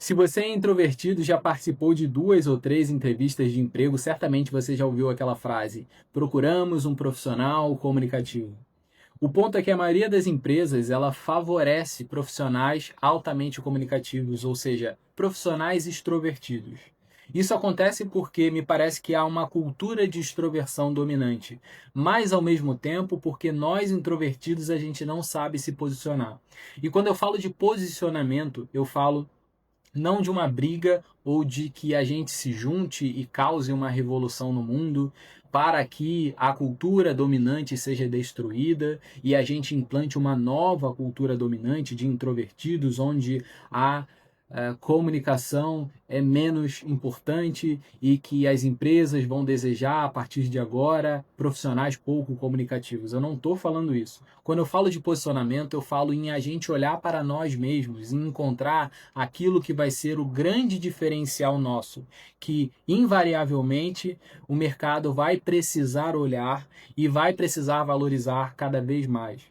Se você é introvertido, já participou de 2 ou 3 entrevistas de emprego, certamente você já ouviu aquela frase: procuramos um profissional comunicativo. O ponto é que a maioria das empresas, ela favorece profissionais altamente comunicativos, ou seja, profissionais extrovertidos. Isso acontece porque me parece que há uma cultura de extroversão dominante, mas ao mesmo tempo porque nós introvertidos a gente não sabe se posicionar. E quando eu falo de posicionamento, eu falo não de uma briga ou de que a gente se junte e cause uma revolução no mundo para que a cultura dominante seja destruída e a gente implante uma nova cultura dominante de introvertidos, onde a comunicação é menos importante e que as empresas vão desejar, a partir de agora, profissionais pouco comunicativos. Eu não estou falando isso. Quando eu falo de posicionamento, eu falo em a gente olhar para nós mesmos e encontrar aquilo que vai ser o grande diferencial nosso, que invariavelmente o mercado vai precisar olhar e vai precisar valorizar cada vez mais,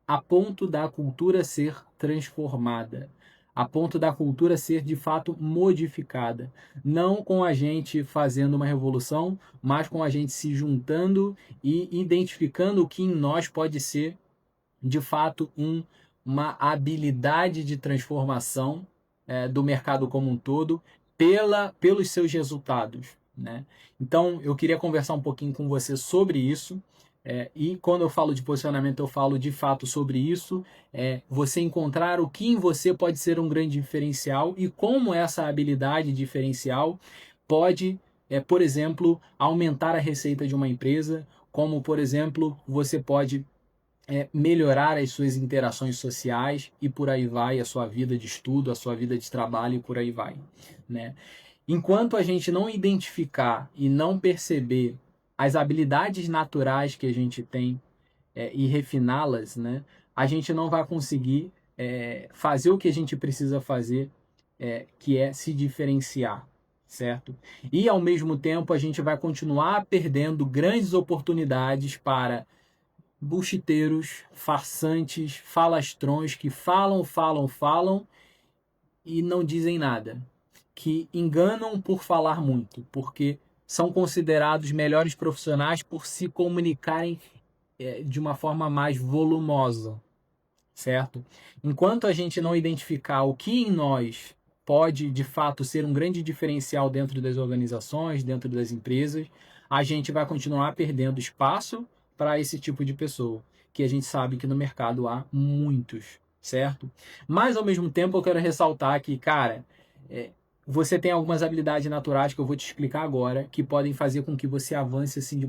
a ponto da cultura ser transformada, a ponto da cultura ser de fato modificada, não com a gente fazendo uma revolução, mas com a gente se juntando e identificando o que em nós pode ser de fato uma habilidade de transformação do mercado como um todo pelos seus resultados. Né? Então, eu queria conversar um pouquinho com você sobre isso. E quando eu falo de posicionamento, eu falo de fato sobre isso. Você encontrar o que em você pode ser um grande diferencial e como essa habilidade diferencial pode, por exemplo, aumentar a receita de uma empresa, como, por exemplo, você pode melhorar as suas interações sociais e por aí vai, a sua vida de estudo, a sua vida de trabalho e por aí vai. Né? Enquanto a gente não identificar e não perceber as habilidades naturais que a gente tem e refiná-las, né, a gente não vai conseguir fazer o que a gente precisa fazer, que é se diferenciar, certo? E ao mesmo tempo a gente vai continuar perdendo grandes oportunidades para buchiteiros, farsantes, falastrões que falam, falam, falam e não dizem nada, que enganam por falar muito, porque são considerados melhores profissionais por se comunicarem de uma forma mais volumosa, certo? Enquanto a gente não identificar o que em nós pode de fato ser um grande diferencial dentro das organizações, dentro das empresas, a gente vai continuar perdendo espaço para esse tipo de pessoa, que a gente sabe que no mercado há muitos, certo? Mas ao mesmo tempo eu quero ressaltar que, cara, é, você tem algumas habilidades naturais que eu vou te explicar agora, que podem fazer com que você avance assim de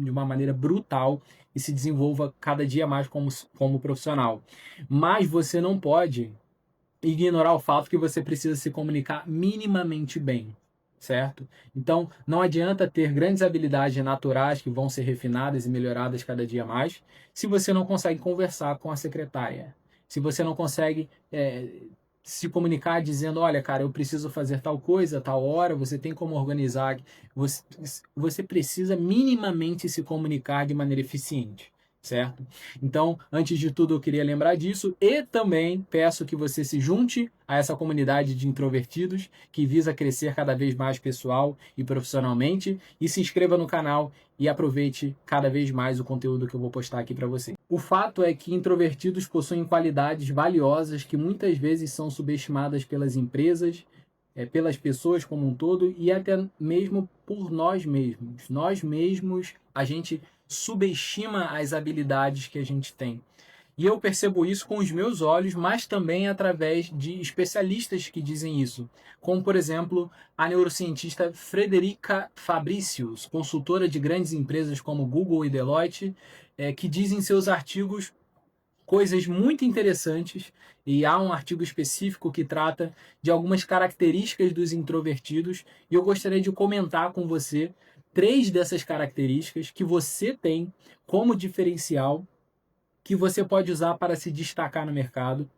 uma maneira brutal e se desenvolva cada dia mais como profissional. Mas você não pode ignorar o fato que você precisa se comunicar minimamente bem, certo? Então, não adianta ter grandes habilidades naturais que vão ser refinadas e melhoradas cada dia mais, se você não consegue conversar com a secretária, se você não consegue se comunicar dizendo, olha, cara, eu preciso fazer tal coisa, tal hora, você tem como organizar, você, você precisa minimamente se comunicar de maneira eficiente, certo? Então, antes de tudo, eu queria lembrar disso e também peço que você se junte a essa comunidade de introvertidos que visa crescer cada vez mais pessoal e profissionalmente e se inscreva no canal e aproveite cada vez mais o conteúdo que eu vou postar aqui para você. O fato é que introvertidos possuem qualidades valiosas que muitas vezes são subestimadas pelas empresas, pelas pessoas como um todo e até mesmo por nós mesmos. Nós mesmos, a gente subestima as habilidades que a gente tem. E eu percebo isso com os meus olhos, mas também através de especialistas que dizem isso, como por exemplo a neurocientista Frederica Fabricius, consultora de grandes empresas como Google e Deloitte, que diz em seus artigos coisas muito interessantes, e há um artigo específico que trata de algumas características dos introvertidos, e eu gostaria de comentar com você 3 dessas características que você tem como diferencial, que você pode usar para se destacar no mercado,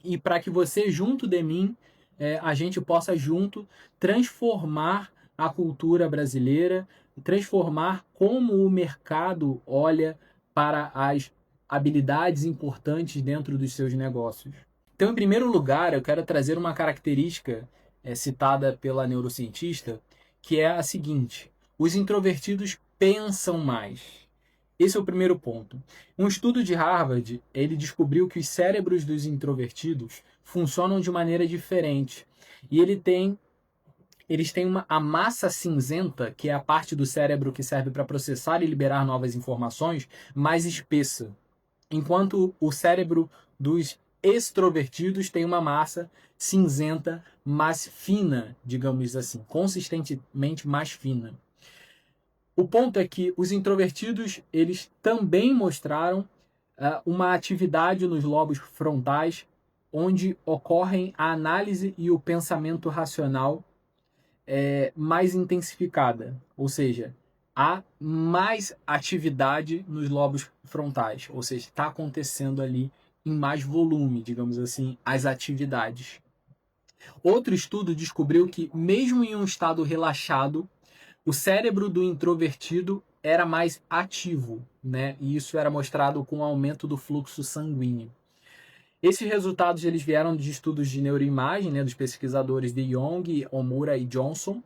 e para que você, junto de mim, a gente possa junto transformar a cultura brasileira, transformar como o mercado olha para as habilidades importantes dentro dos seus negócios. Então, em primeiro lugar, eu quero trazer uma característica citada pela neurocientista, que é a seguinte: os introvertidos pensam mais. Esse é o primeiro ponto. Um estudo de Harvard, ele descobriu que os cérebros dos introvertidos funcionam de maneira diferente. E eles têm a massa cinzenta, que é a parte do cérebro que serve para processar e liberar novas informações, mais espessa. Enquanto o cérebro dos extrovertidos tem uma massa cinzenta mais fina, digamos assim, consistentemente mais fina. O ponto é que os introvertidos, eles também mostraram uma atividade nos lobos frontais onde ocorrem a análise e o pensamento racional mais intensificada, ou seja, há mais atividade nos lobos frontais, ou seja, está acontecendo ali em mais volume, digamos assim, as atividades. Outro estudo descobriu que, mesmo em um estado relaxado, o cérebro do introvertido era mais ativo, né? E isso era mostrado com o aumento do fluxo sanguíneo. Esses resultados eles vieram de estudos de neuroimagem, né, dos pesquisadores de Young, Omura e Johnson,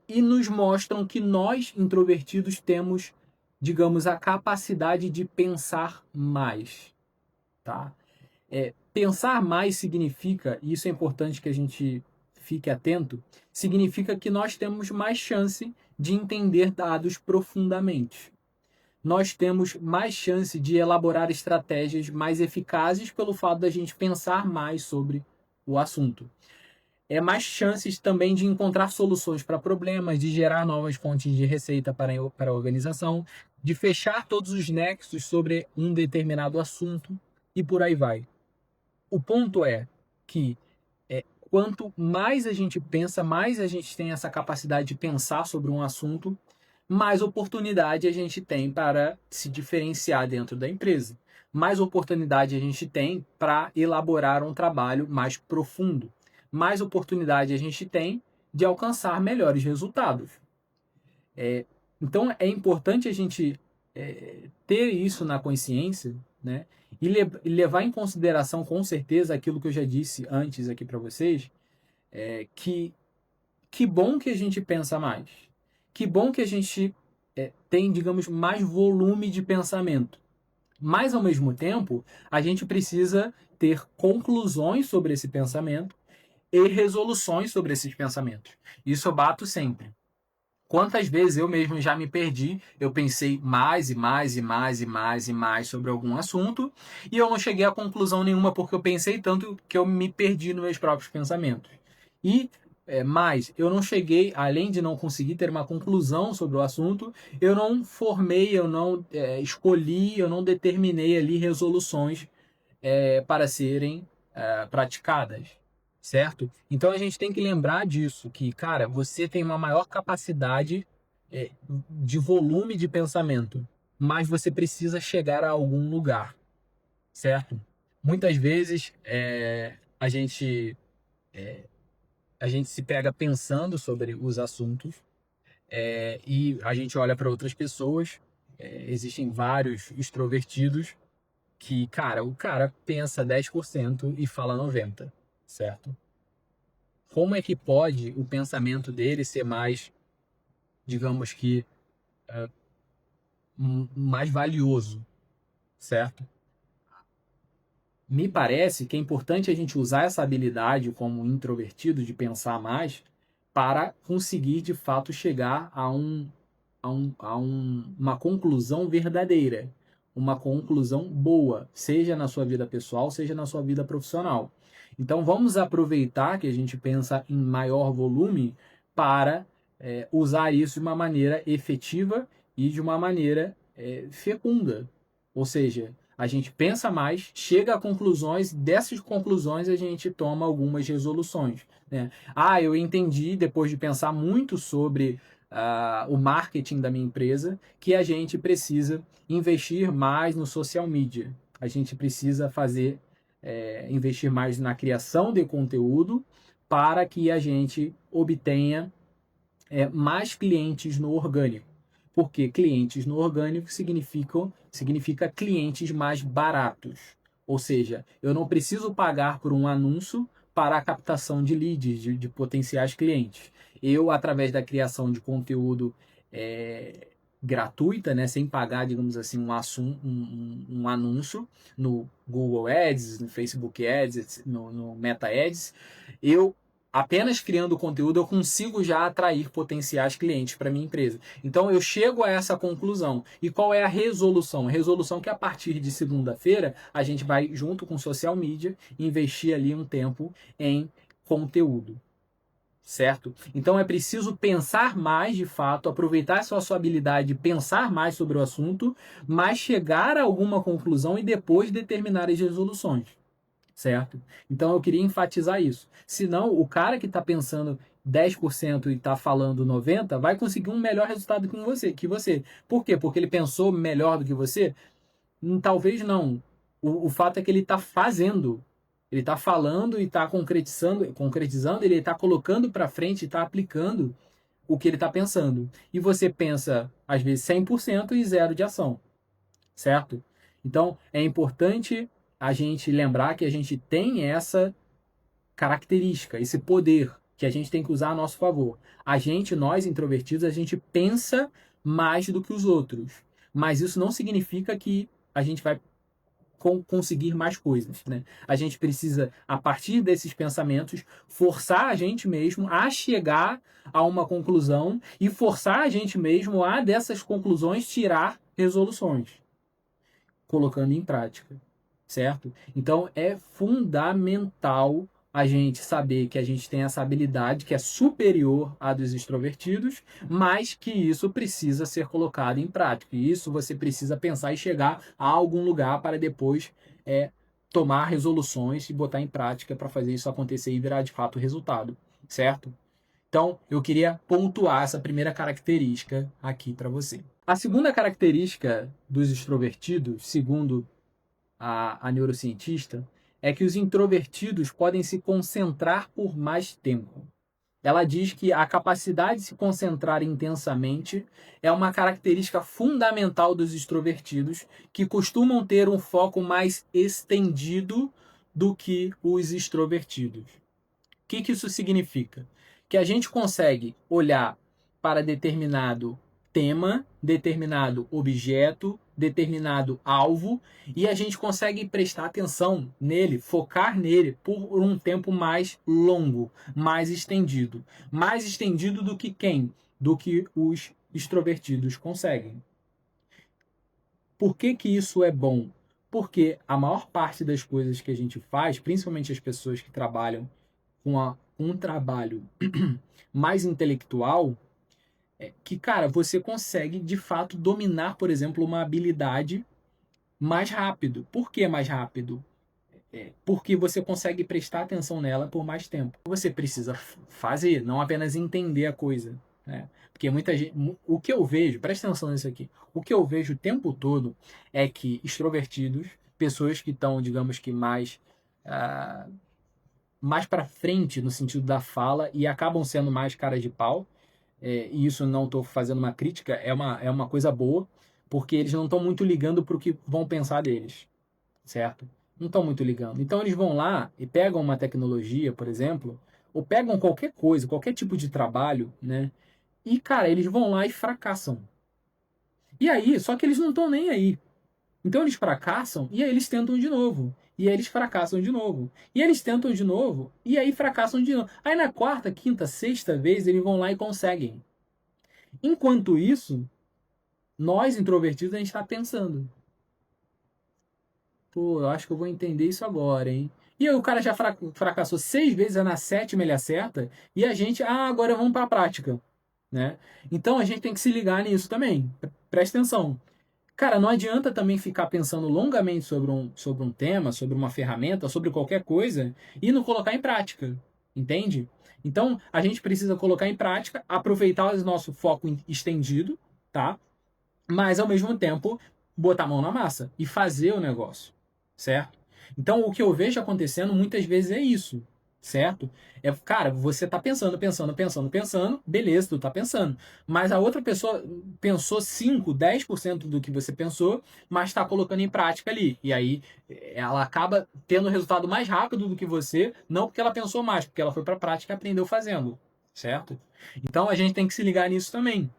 e nos mostram que nós, introvertidos, temos, digamos, a capacidade de pensar mais. Tá? Pensar mais significa, e isso é importante que a gente fique atento, significa que nós temos mais chance de entender dados profundamente. Nós temos mais chance de elaborar estratégias mais eficazes pelo fato da gente pensar mais sobre o assunto. Mais chances também de encontrar soluções para problemas, de gerar novas fontes de receita para a organização, de fechar todos os nexos sobre um determinado assunto e por aí vai. O ponto é que quanto mais a gente pensa, mais a gente tem essa capacidade de pensar sobre um assunto, mais oportunidade a gente tem para se diferenciar dentro da empresa. Mais oportunidade a gente tem para elaborar um trabalho mais profundo. Mais oportunidade a gente tem de alcançar melhores resultados. Então é importante a gente ter isso na consciência, né? E levar em consideração, com certeza, aquilo que eu já disse antes aqui para vocês, que bom que a gente pensa mais. Que bom que a gente tem, digamos, mais volume de pensamento. Mas, ao mesmo tempo, a gente precisa ter conclusões sobre esse pensamento e resoluções sobre esses pensamentos. Isso eu bato sempre. Quantas vezes eu mesmo já me perdi, eu pensei mais e mais e mais e mais e mais sobre algum assunto e eu não cheguei a conclusão nenhuma porque eu pensei tanto que eu me perdi nos meus próprios pensamentos. E mais, eu não cheguei, além de não conseguir ter uma conclusão sobre o assunto, eu não formei, eu não escolhi, eu não determinei ali resoluções para serem praticadas. Certo? Então a gente tem que lembrar disso, que, cara, você tem uma maior capacidade de volume de pensamento, mas você precisa chegar a algum lugar, certo? Muitas vezes a gente se pega pensando sobre os assuntos e a gente olha para outras pessoas, existem vários extrovertidos que, cara, o cara pensa 10% e fala 90%, certo? Como é que pode o pensamento dele ser mais, digamos que, mais valioso, certo? Me parece que é importante a gente usar essa habilidade como introvertido de pensar mais para conseguir, de fato, chegar uma conclusão verdadeira, uma conclusão boa, seja na sua vida pessoal, seja na sua vida profissional. Então vamos aproveitar que a gente pensa em maior volume para usar isso de uma maneira efetiva e de uma maneira fecunda. Ou seja, a gente pensa mais, chega a conclusões, dessas conclusões a gente toma algumas resoluções. Né? Eu entendi, depois de pensar muito sobre o marketing da minha empresa, que a gente precisa investir mais no social media. A gente precisa investir mais na criação de conteúdo para que a gente obtenha mais clientes no orgânico. Porque clientes no orgânico significa clientes mais baratos. Ou seja, eu não preciso pagar por um anúncio para a captação de leads, de potenciais clientes. Eu, através da criação de conteúdo gratuita, né, sem pagar, digamos assim, um anúncio no Google Ads, no Facebook Ads, no Meta Ads, eu apenas criando conteúdo eu consigo já atrair potenciais clientes para minha empresa. Então eu chego a essa conclusão. E qual é a resolução? A resolução que a partir de segunda-feira a gente vai, junto com social media, investir ali um tempo em conteúdo. Certo? Então é preciso pensar mais de fato, aproveitar essa sua habilidade de pensar mais sobre o assunto, mas chegar a alguma conclusão e depois determinar as resoluções. Certo? Então eu queria enfatizar isso. Senão, o cara que está pensando 10% e está falando 90% vai conseguir um melhor resultado que você. Por quê? Porque ele pensou melhor do que você? Talvez não. O fato é que ele está fazendo. Ele está falando e está concretizando, ele está colocando para frente, está aplicando o que ele está pensando. E você pensa, às vezes, 100% e zero de ação. Certo? Então, é importante a gente lembrar que a gente tem essa característica, esse poder que a gente tem que usar a nosso favor. Nós introvertidos, a gente pensa mais do que os outros. Mas isso não significa que a gente vai conseguir mais coisas, né? A gente precisa, a partir desses pensamentos, forçar a gente mesmo a chegar a uma conclusão e forçar a gente mesmo a, dessas conclusões, tirar resoluções, colocando em prática, certo? Então, é fundamental a gente saber que a gente tem essa habilidade que é superior à dos extrovertidos, mas que isso precisa ser colocado em prática. E isso você precisa pensar e chegar a algum lugar para depois tomar resoluções e botar em prática para fazer isso acontecer e virar de fato resultado, certo? Então, eu queria pontuar essa primeira característica aqui para você. A segunda característica dos extrovertidos, segundo a neurocientista, é que os introvertidos podem se concentrar por mais tempo. Ela diz que a capacidade de se concentrar intensamente é uma característica fundamental dos extrovertidos, que costumam ter um foco mais estendido do que os extrovertidos. O que isso significa? Que a gente consegue olhar para determinado tema, determinado objeto, determinado alvo, e a gente consegue prestar atenção nele, focar nele por um tempo mais longo, mais estendido. Mais estendido do que quem? Do que os extrovertidos conseguem. Por que isso é bom? Porque a maior parte das coisas que a gente faz, principalmente as pessoas que trabalham com um trabalho mais intelectual, que, cara, você consegue, de fato, dominar, por exemplo, uma habilidade mais rápido. Por que mais rápido? Porque você consegue prestar atenção nela por mais tempo. Você precisa fazer, não apenas entender a coisa. Né? Porque muita gente... O que eu vejo, presta atenção nisso aqui, o que eu vejo o tempo todo é que extrovertidos, pessoas que estão, digamos que mais para frente no sentido da fala e acabam sendo mais cara de pau, e isso não estou fazendo uma crítica, é uma coisa boa, porque eles não estão muito ligando para o que vão pensar deles, certo? Não estão muito ligando. Então eles vão lá e pegam uma tecnologia, por exemplo, ou pegam qualquer coisa, qualquer tipo de trabalho, né? E, cara, eles vão lá e fracassam. E aí, só que eles não estão nem aí. Então eles fracassam e aí eles tentam de novo. E aí eles fracassam de novo. E eles tentam de novo e aí fracassam de novo. Aí na quarta, quinta, sexta vez eles vão lá e conseguem. Enquanto isso, nós introvertidos a gente está pensando. Pô, eu acho que eu vou entender isso agora, hein? E aí o cara já fracassou 6 vezes, na 7ª ele acerta. E a gente, agora vamos para a prática. Né? Então a gente tem que se ligar nisso também. Presta atenção. Cara, não adianta também ficar pensando longamente sobre um tema, sobre uma ferramenta, sobre qualquer coisa e não colocar em prática. Entende? Então, a gente precisa colocar em prática, aproveitar o nosso foco estendido, tá? Mas, ao mesmo tempo, botar a mão na massa e fazer o negócio, certo? Então, o que eu vejo acontecendo muitas vezes é isso. certo? Cara, você tá pensando, beleza, tu tá pensando. Mas a outra pessoa pensou 5, 10% do que você pensou, mas tá colocando em prática ali. E aí ela acaba tendo o resultado mais rápido do que você, não porque ela pensou mais, porque ela foi pra prática e aprendeu fazendo, certo? Então a gente tem que se ligar nisso também.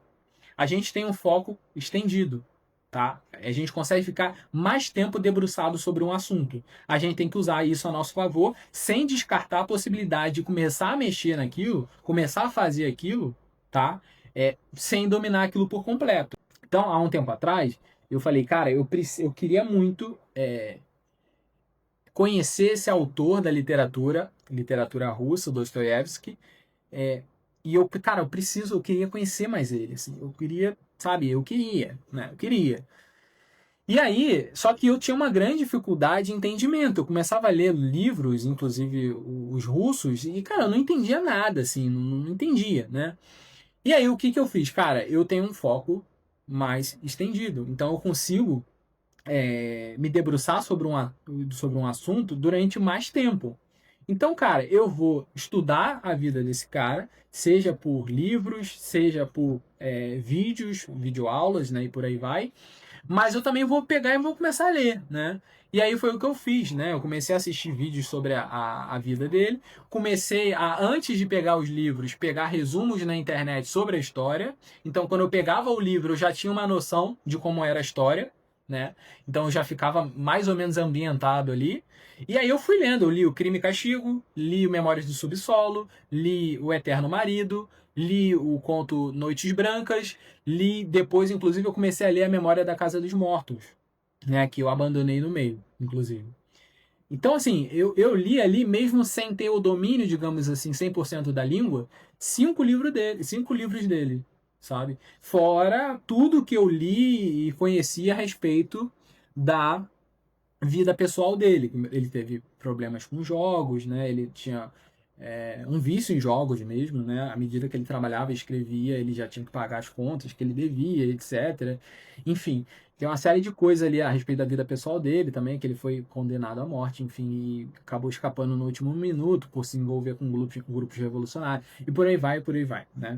A gente tem um foco estendido, tá? A gente consegue ficar mais tempo debruçado sobre um assunto. A gente tem que usar isso a nosso favor, sem descartar a possibilidade de começar a mexer naquilo, começar a fazer aquilo, tá? Sem dominar aquilo por completo. Então, há um tempo atrás, eu falei, cara, eu queria muito conhecer esse autor da literatura russa, Dostoiévski, é, e cara, eu queria conhecer mais ele, assim, eu queria, sabe, né, eu queria. E aí, só que eu tinha uma grande dificuldade de entendimento, eu começava a ler livros, inclusive os russos, e, cara, eu não entendia nada, assim, não entendia, né. E aí, o que que eu fiz? Cara, eu tenho um foco mais estendido, então eu consigo me debruçar sobre um assunto durante mais tempo. Então, cara, eu vou estudar a vida desse cara, seja por livros, seja por vídeos, videoaulas, né, e por aí vai. Mas eu também vou pegar e vou começar a ler, né? E aí foi o que eu fiz, né? Eu comecei a assistir vídeos sobre a vida dele. Comecei a, antes de pegar os livros, pegar resumos na internet sobre a história. Então, quando eu pegava o livro, eu já tinha uma noção de como era a história, né? Então, eu já ficava mais ou menos ambientado ali. E aí eu fui lendo, eu li o Crime e Castigo, li o Memórias do Subsolo, li o Eterno Marido, li o conto Noites Brancas, li depois, inclusive, eu comecei a ler a Memória da Casa dos Mortos, né, que eu abandonei no meio, inclusive. Então, assim, eu li ali, mesmo sem ter o domínio, digamos assim, 100% da língua, 5 livros dele, sabe? Fora tudo que eu li e conheci a respeito da vida pessoal dele. Ele teve problemas com jogos, né? Ele tinha um vício em jogos mesmo, né? À medida que ele trabalhava e escrevia, ele já tinha que pagar as contas que ele devia, etc. Enfim, tem uma série de coisas ali a respeito da vida pessoal dele também, que ele foi condenado à morte, enfim, e acabou escapando no último minuto por se envolver com grupos revolucionários. E por aí vai, né?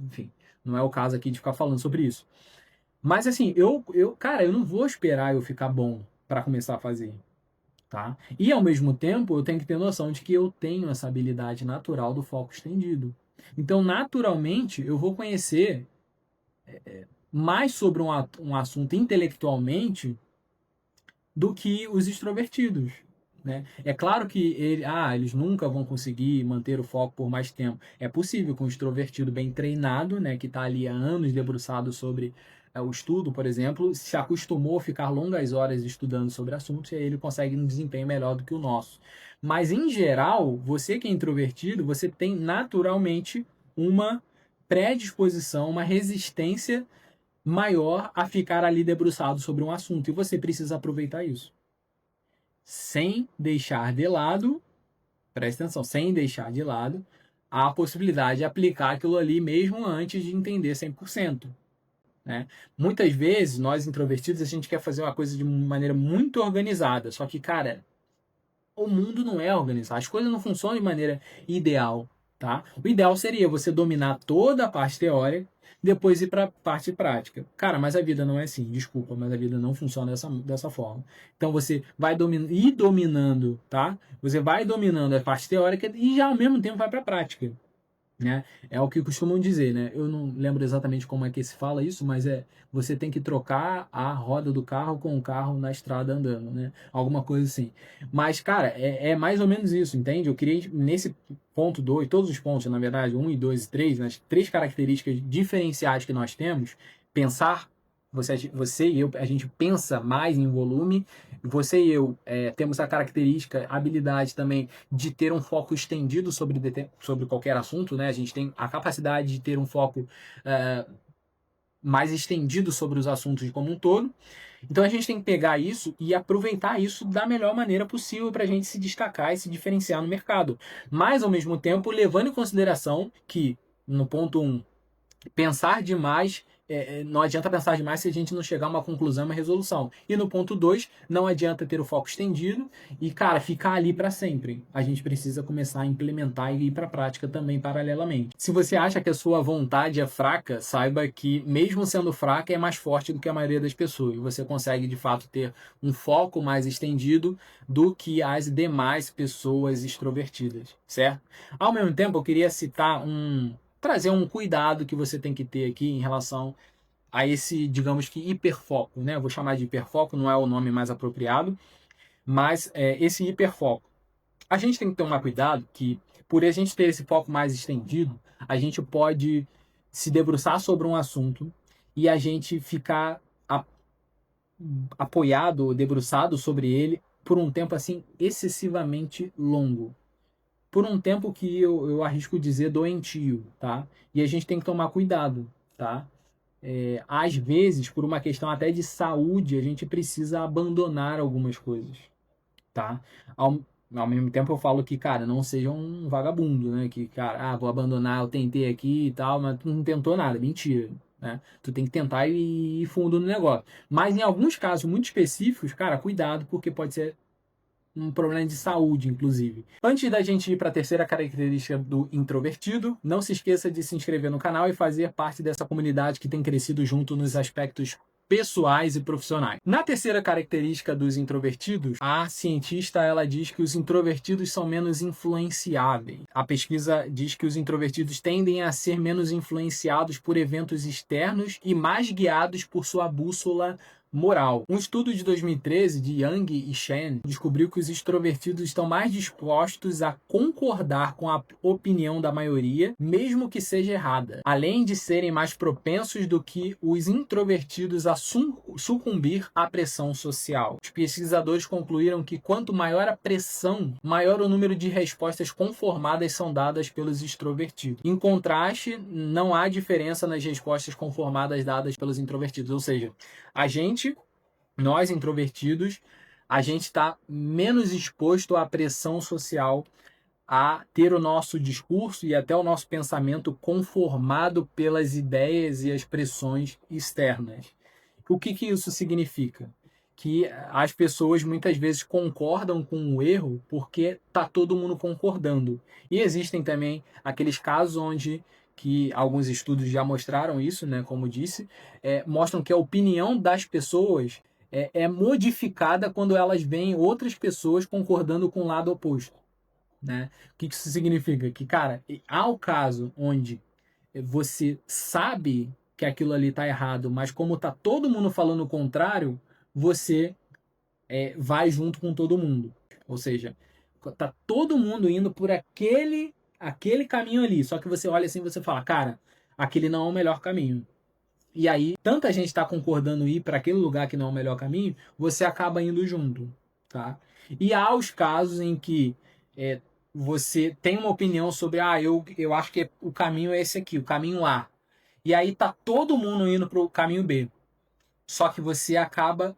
Enfim, não é o caso aqui de ficar falando sobre isso. Mas assim, cara, eu não vou esperar eu ficar bom para começar a fazer, tá? E ao mesmo tempo, eu tenho que ter noção de que eu tenho essa habilidade natural do foco estendido. Então, naturalmente, eu vou conhecer mais sobre um assunto intelectualmente do que os extrovertidos. Né? É claro que eles nunca vão conseguir manter o foco por mais tempo. É possível que um extrovertido bem treinado, né, que está ali há anos debruçado sobre o estudo, por exemplo, se acostumou a ficar longas horas estudando sobre assuntos e aí ele consegue um desempenho melhor do que o nosso. Mas, em geral, você que é introvertido, você tem naturalmente uma predisposição, uma resistência maior a ficar ali debruçado sobre um assunto e você precisa aproveitar isso sem deixar de lado, presta atenção, sem deixar de lado a possibilidade de aplicar aquilo ali mesmo antes de entender 100%. Né? Muitas vezes, nós introvertidos, a gente quer fazer uma coisa de maneira muito organizada, só que, cara, o mundo não é organizado, as coisas não funcionam de maneira ideal. Tá? O ideal seria você dominar toda a parte teórica, depois ir para a parte prática. Cara, mas a vida não é assim, desculpa, mas a vida não funciona dessa forma. Então você vai ir dominando, tá? Você vai dominando a parte teórica e já ao mesmo tempo vai para a prática. Né? É o que costumam dizer, né? Eu não lembro exatamente como é que se fala isso, mas você tem que trocar a roda do carro com o carro na estrada andando, né? Alguma coisa assim. Mas, cara, é mais ou menos isso, entende? Eu queria, nesse ponto 2, todos os pontos, na verdade, 1 e 2 e 3, nas 3 características diferenciais que nós temos, pensar, você e eu, a gente pensa mais em volume, você e eu temos a característica, a habilidade também de ter um foco estendido sobre qualquer assunto, né? A gente tem a capacidade de ter um foco mais estendido sobre os assuntos como um todo. Então a gente tem que pegar isso e aproveitar isso da melhor maneira possível para a gente se destacar e se diferenciar no mercado. Mas, ao mesmo tempo, levando em consideração que, no ponto 1, pensar demais não adianta pensar demais se a gente não chegar a uma conclusão, uma resolução. E no ponto 2, não adianta ter o foco estendido e, cara, ficar ali para sempre. A gente precisa começar a implementar e ir para a prática também paralelamente. Se você acha que a sua vontade é fraca, saiba que, mesmo sendo fraca, é mais forte do que a maioria das pessoas. Você consegue, de fato, ter um foco mais estendido do que as demais pessoas extrovertidas, certo? Ao mesmo tempo, eu queria trazer um cuidado que você tem que ter aqui em relação a esse, digamos que, hiperfoco, né? Eu vou chamar de hiperfoco, não é o nome mais apropriado, mas esse hiperfoco. A gente tem que tomar cuidado que, por a gente ter esse foco mais estendido, a gente pode se debruçar sobre um assunto e a gente ficar apoiado, debruçado sobre ele por um tempo assim excessivamente longo. Por um tempo que eu arrisco dizer doentio, tá? E a gente tem que tomar cuidado, tá? Às vezes, por uma questão até de saúde, a gente precisa abandonar algumas coisas, tá? Ao mesmo tempo eu falo que, cara, não seja um vagabundo, né? Que, cara, vou abandonar, eu tentei aqui e tal, mas tu não tentou nada, mentira, né? Tu tem que tentar e ir fundo no negócio. Mas em alguns casos muito específicos, cara, cuidado, porque pode ser um problema de saúde, inclusive. Antes da gente ir para a terceira característica do introvertido, não se esqueça de se inscrever no canal e fazer parte dessa comunidade que tem crescido junto nos aspectos pessoais e profissionais. Na terceira característica dos introvertidos, a cientista ela diz que os introvertidos são menos influenciáveis. A pesquisa diz que os introvertidos tendem a ser menos influenciados por eventos externos e mais guiados por sua bússola moral. Um estudo de 2013 de Yang e Shen descobriu que os extrovertidos estão mais dispostos a concordar com a opinião da maioria, mesmo que seja errada, além de serem mais propensos do que os introvertidos a sucumbir à pressão social. Os pesquisadores concluíram que quanto maior a pressão, maior o número de respostas conformadas são dadas pelos extrovertidos. Em contraste, não há diferença nas respostas conformadas dadas pelos introvertidos, ou seja, nós introvertidos, a gente está menos exposto à pressão social, a ter o nosso discurso e até o nosso pensamento conformado pelas ideias e as pressões externas. O que isso significa? Que as pessoas muitas vezes concordam com o erro porque está todo mundo concordando. E existem também aqueles casos onde que alguns estudos já mostraram isso, né, como disse, mostram que a opinião das pessoas é modificada quando elas veem outras pessoas concordando com o lado oposto, né? O que isso significa? Que, cara, há o caso onde você sabe que aquilo ali está errado, mas como está todo mundo falando o contrário, você vai junto com todo mundo. Ou seja, tá todo mundo indo por aquele caminho ali. Só que você olha assim e você fala, cara, aquele não é o melhor caminho. E aí, tanta gente está concordando ir para aquele lugar que não é o melhor caminho, você acaba indo junto, tá? E há os casos em que você tem uma opinião sobre, eu acho que o caminho é esse aqui, o caminho A. E aí tá todo mundo indo para o caminho B. Só que você acaba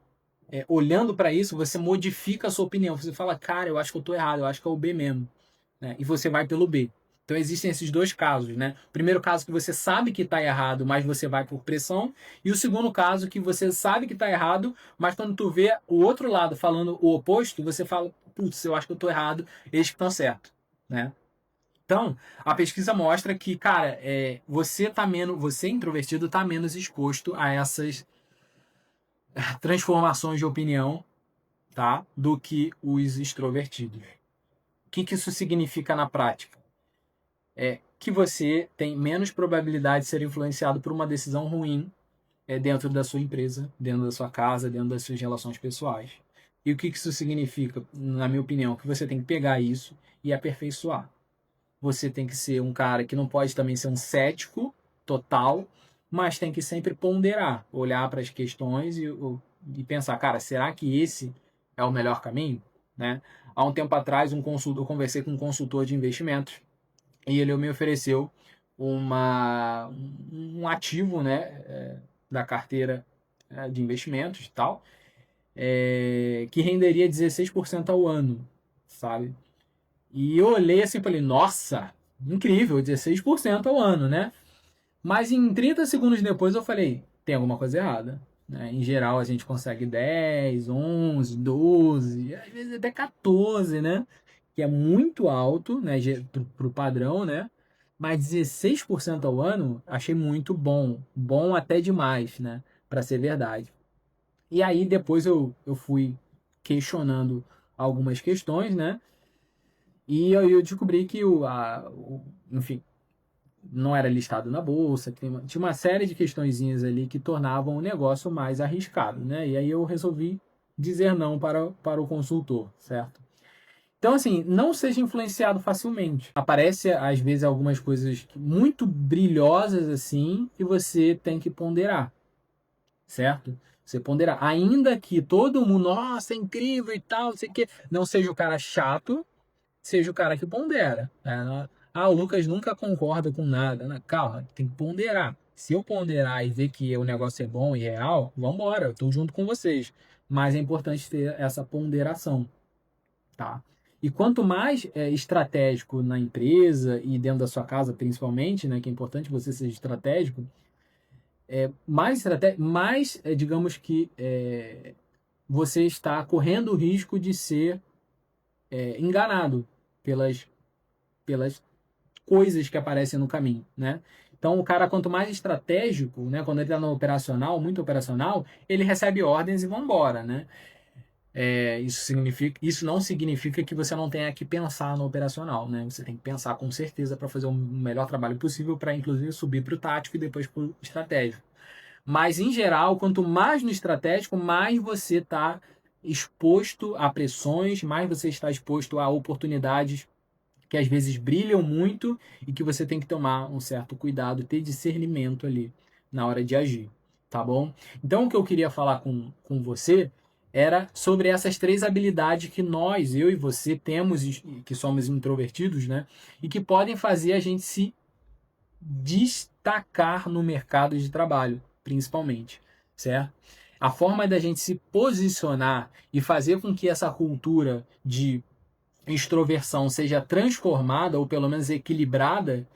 olhando para isso, você modifica a sua opinião. Você fala, cara, eu acho que eu tô errado, eu acho que é o B mesmo, né? E você vai pelo B. Então existem esses dois casos, né? O primeiro caso que você sabe que está errado, mas você vai por pressão, e o segundo caso que você sabe que está errado, mas quando tu vê o outro lado falando o oposto, você fala, putz, eu acho que eu tô errado, eles que estão certos, né? Então, a pesquisa mostra que, cara, você introvertido está menos exposto a essas transformações de opinião, tá? Do que os extrovertidos. O que isso significa na prática? Que você tem menos probabilidade de ser influenciado por uma decisão ruim dentro da sua empresa, dentro da sua casa, dentro das suas relações pessoais. E o que isso significa, na minha opinião? Que você tem que pegar isso e aperfeiçoar. Você tem que ser um cara que não pode também ser um cético total, mas tem que sempre ponderar, olhar para as questões e pensar, cara, será que esse é o melhor caminho? Né? Há um tempo atrás, eu conversei com um consultor de investimentos e ele me ofereceu um ativo, né, da carteira de investimentos e tal, que renderia 16% ao ano, sabe? E eu olhei assim e falei, nossa, incrível, 16% ao ano, né? Mas em 30 segundos depois eu falei, tem alguma coisa errada. Né? Em geral a gente consegue 10, 11, 12, às vezes até 14, né? Que é muito alto, né? Pro padrão, né? Mas 16% ao ano achei muito bom. Bom até demais, né? Para ser verdade. E aí depois eu fui questionando algumas questões, né? E aí eu descobri que enfim, não era listado na bolsa, tinha uma série de questõezinhas ali que tornavam o negócio mais arriscado, né? E aí eu resolvi dizer não para o consultor, certo? Então, assim, não seja influenciado facilmente. Aparece, às vezes, algumas coisas muito brilhosas, assim, e você tem que ponderar, certo? Você ponderar. Ainda que todo mundo, nossa, é incrível e tal, não sei o quê, não seja o cara chato, seja o cara que pondera. Né? Ah, o Lucas nunca concorda com nada. Né? Calma, tem que ponderar. Se eu ponderar e ver que o negócio é bom e real, vamos embora, eu estou junto com vocês. Mas é importante ter essa ponderação, tá? E quanto mais estratégico na empresa e dentro da sua casa, principalmente, né, que é importante você ser estratégico, mais digamos que você está correndo o risco de ser enganado pelas, pelas coisas que aparecem no caminho, né? Então, o cara, quanto mais estratégico, né, quando ele está no operacional, muito operacional, ele recebe ordens e vão embora, né? Isso não significa que você não tenha que pensar no operacional, né? Você tem que pensar com certeza para fazer o melhor trabalho possível para, inclusive, subir para o tático e depois para o estratégico. Mas, em geral, quanto mais no estratégico, mais você está exposto a pressões, mais você está exposto a oportunidades que às vezes brilham muito e que você tem que tomar um certo cuidado, ter discernimento ali na hora de agir, tá bom? Então o que eu queria falar com você era sobre essas três habilidades que nós, eu e você, temos, que somos introvertidos, né? E que podem fazer a gente se destacar no mercado de trabalho, principalmente, certo? A forma da gente se posicionar e fazer com que essa cultura de extroversão seja transformada ou pelo menos equilibrada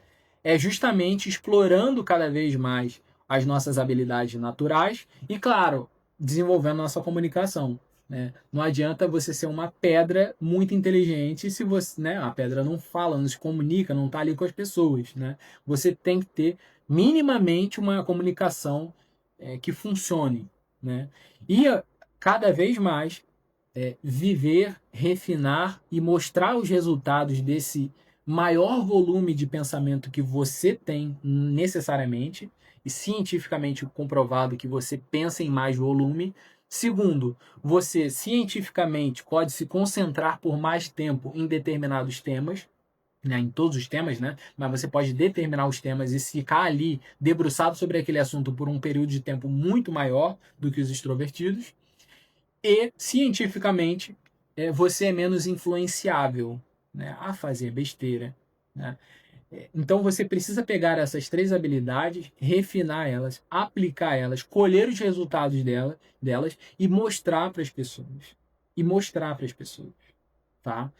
é justamente explorando cada vez mais as nossas habilidades naturais e, claro, desenvolvendo nossa comunicação. Né? Não adianta você ser uma pedra muito inteligente se você, né, a pedra não fala, não se comunica, não está ali com as pessoas. Né? Você tem que ter minimamente uma comunicação que funcione. Né? E cada vez mais viver, refinar e mostrar os resultados desse maior volume de pensamento que você tem necessariamente, e cientificamente comprovado que você pensa em mais volume. Segundo, você cientificamente pode se concentrar por mais tempo em determinados temas, né, em todos os temas, né? Mas você pode determinar os temas e ficar ali debruçado sobre aquele assunto por um período de tempo muito maior do que os extrovertidos. E, cientificamente, você é menos influenciável, né, a fazer besteira. Né? Então, você precisa pegar essas três habilidades, refinar elas, aplicar elas, colher os resultados delas e mostrar para as pessoas. E mostrar para as pessoas. Tá?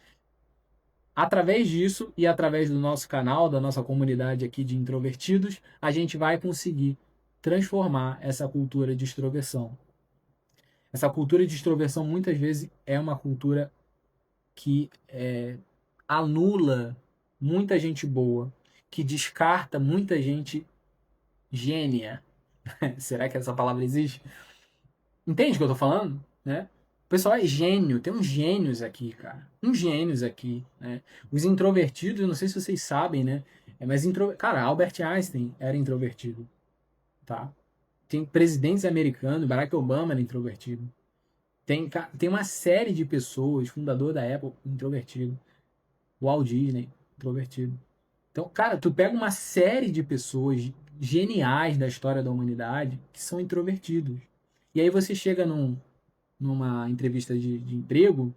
Através disso e através do nosso canal, da nossa comunidade aqui de introvertidos, a gente vai conseguir transformar essa cultura de extroversão. Essa cultura de extroversão muitas vezes é uma cultura que anula muita gente boa, que descarta muita gente gênia. Será que essa palavra existe? Entende o que eu tô falando? Né? O pessoal é gênio, tem uns gênios aqui, cara. Uns gênios aqui, né? Os introvertidos, eu não sei se vocês sabem, né? Cara, Albert Einstein era introvertido, tá? Tem presidentes americanos, Barack Obama era introvertido. Tem uma série de pessoas, fundador da Apple, introvertido. Walt Disney, introvertido. Então, cara, tu pega uma série de pessoas geniais da história da humanidade que são introvertidos. E aí você chega numa entrevista de emprego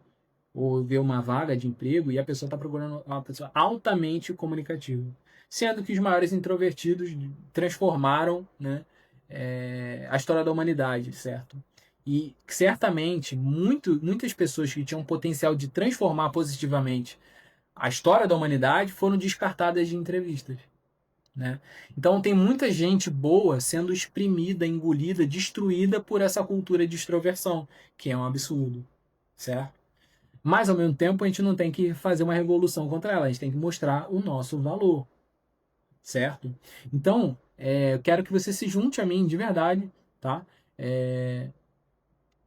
ou vê uma vaga de emprego e a pessoa está procurando uma pessoa altamente comunicativa. Sendo que os maiores introvertidos transformaram, né, a história da humanidade, certo? E certamente muitas pessoas que tinham potencial de transformar positivamente a história da humanidade foram descartadas de entrevistas. né? Então tem muita gente boa sendo exprimida, engolida, destruída por essa cultura de extroversão, que é um absurdo, certo? Mas ao mesmo tempo a gente não tem que fazer uma revolução contra ela, a gente tem que mostrar o nosso valor, certo? Então, eu quero que você se junte a mim de verdade, tá?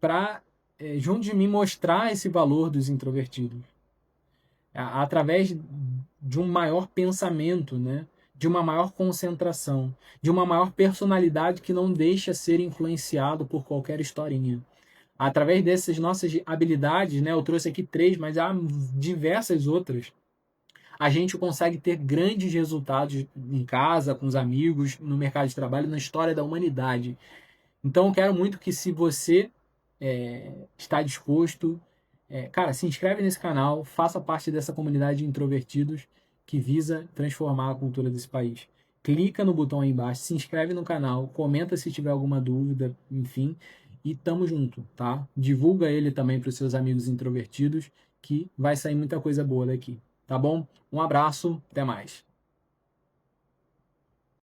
Para junto de mim mostrar esse valor dos introvertidos, através de um maior pensamento, né? De uma maior concentração, de uma maior personalidade que não deixa ser influenciado por qualquer historinha. Através dessas nossas habilidades, né? Eu trouxe aqui 3, mas há diversas outras. A gente consegue ter grandes resultados em casa, com os amigos, no mercado de trabalho, na história da humanidade. Então, eu quero muito que, se você está disposto, cara, se inscreve nesse canal, faça parte dessa comunidade de introvertidos que visa transformar a cultura desse país. Clica no botão aí embaixo, se inscreve no canal, comenta se tiver alguma dúvida, enfim, e tamo junto, tá? Divulga ele também para os seus amigos introvertidos, que vai sair muita coisa boa daqui, tá bom? Um abraço, até mais.